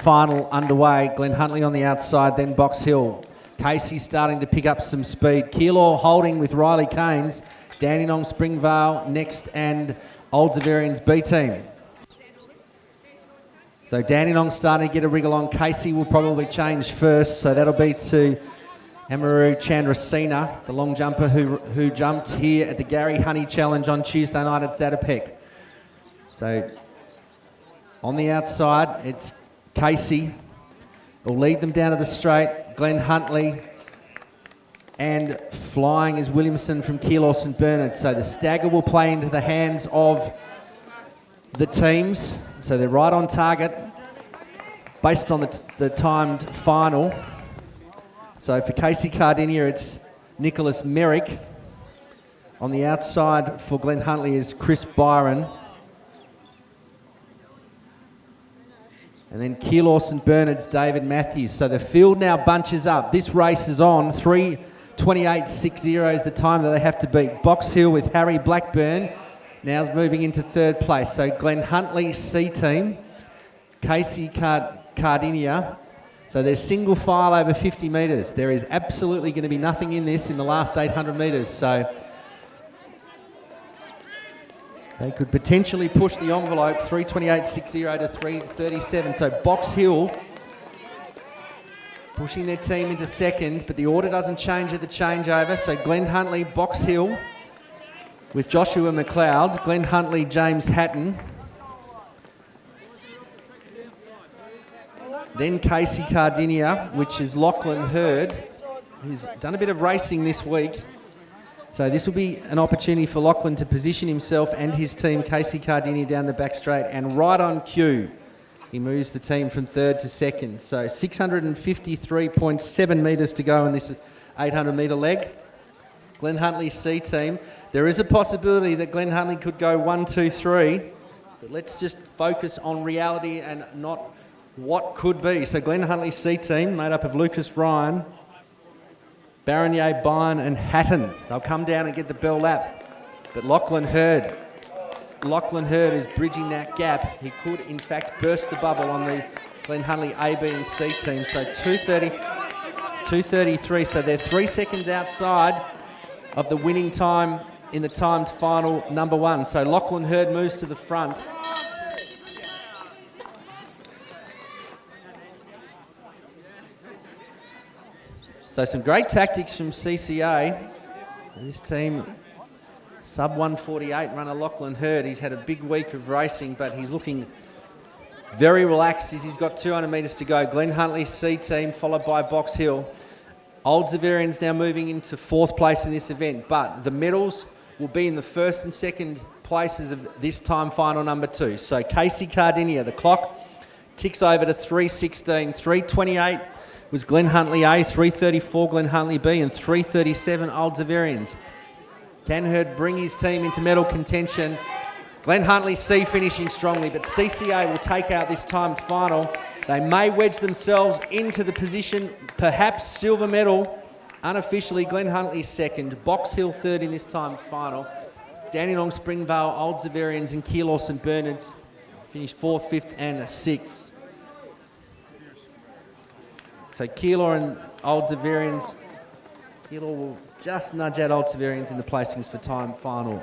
final underway. Glenn Huntley on the outside, then Box Hill. Casey starting to pick up some speed. Keilor holding with Riley Keynes. Dandenong, Springvale next, and Old Zaverian's B team. So Dandenong starting to get a wriggle on. Casey will probably change first, so that'll be to Amaru Chandrasena, the long jumper who jumped here at the Gary Honey Challenge on Tuesday night at Zatopek. So on the outside, it's Casey. Will lead them down to the straight. Glenn Huntley. And flying is Williamson from Keilor St Bernard. So the stagger will play into the hands of the teams. So they're right on target based on the timed final. So for Casey Cardinia, it's Nicholas Merrick. On the outside for Glenn Huntley is Chris Byron. And then Keilor St Bernard's David Matthews. So the field now bunches up. This race is on. 3:28.60 is the time that they have to beat. Box Hill with Harry Blackburn now moving into third place. So Glenn Huntley C team, Casey Cardinia. So there's single file over 50 metres. There is absolutely going to be nothing in this in the last 800 metres. So they could potentially push the envelope, 3:28.60 to 3:37. So Box Hill pushing their team into second, but the order doesn't change at the changeover. So Glenn Huntley, Box Hill with Joshua McLeod. Glenn Huntley, James Hatton. Then Casey Cardinia, which is Lachlan Hurd, who's done a bit of racing this week. So this will be an opportunity for Lachlan to position himself and his team, Casey Cardinia, down the back straight. And right on cue, he moves the team from third to second. So 653.7 metres to go in this 800 metre leg. Glenn Huntley C team. There is a possibility that Glenn Huntley could go 1, 2, 3. But let's just focus on reality and not what could be. So Glenn Huntley C team, made up of Lucas Ryan, Baronier, Byrne and Hatton. They'll come down and get the bell lap. But Lachlan Hurd is bridging that gap. He could, in fact, burst the bubble on the Glenn Huntley A, B and C team. So 2:33. So they're 3 seconds outside of the winning time in the timed final number 1. So Lachlan Hurd moves to the front. So some great tactics from CCA. This team, sub 148 runner Lachlan Hurd. He's had a big week of racing, but he's looking very relaxed as he's got 200 metres to go. Glenn Huntley C team, followed by Box Hill. Old Zaverian's now moving into 4th place in this event, but the medals will be in the 1st and 2nd places of this time final number 2. So Casey Cardinia, the clock ticks over to 3:16, 3:28 was Glenn Huntley A, 3:34 Glenn Huntley B and 3:37 Old Zaverians. Can Hurd bring his team into medal contention? Glenn Huntley C finishing strongly, but CCA will take out this timed final. They may wedge themselves into the position, perhaps silver medal. Unofficially, Glenn Huntley 2nd, Box Hill 3rd in this timed final. Dandenong, Springvale, Old Zaverians and Keilor St Bernard's finish 4th, 5th and 6th. So Keilor and Old Zaverians, Keilor will just nudge out Old Zaverians in the placings for time final.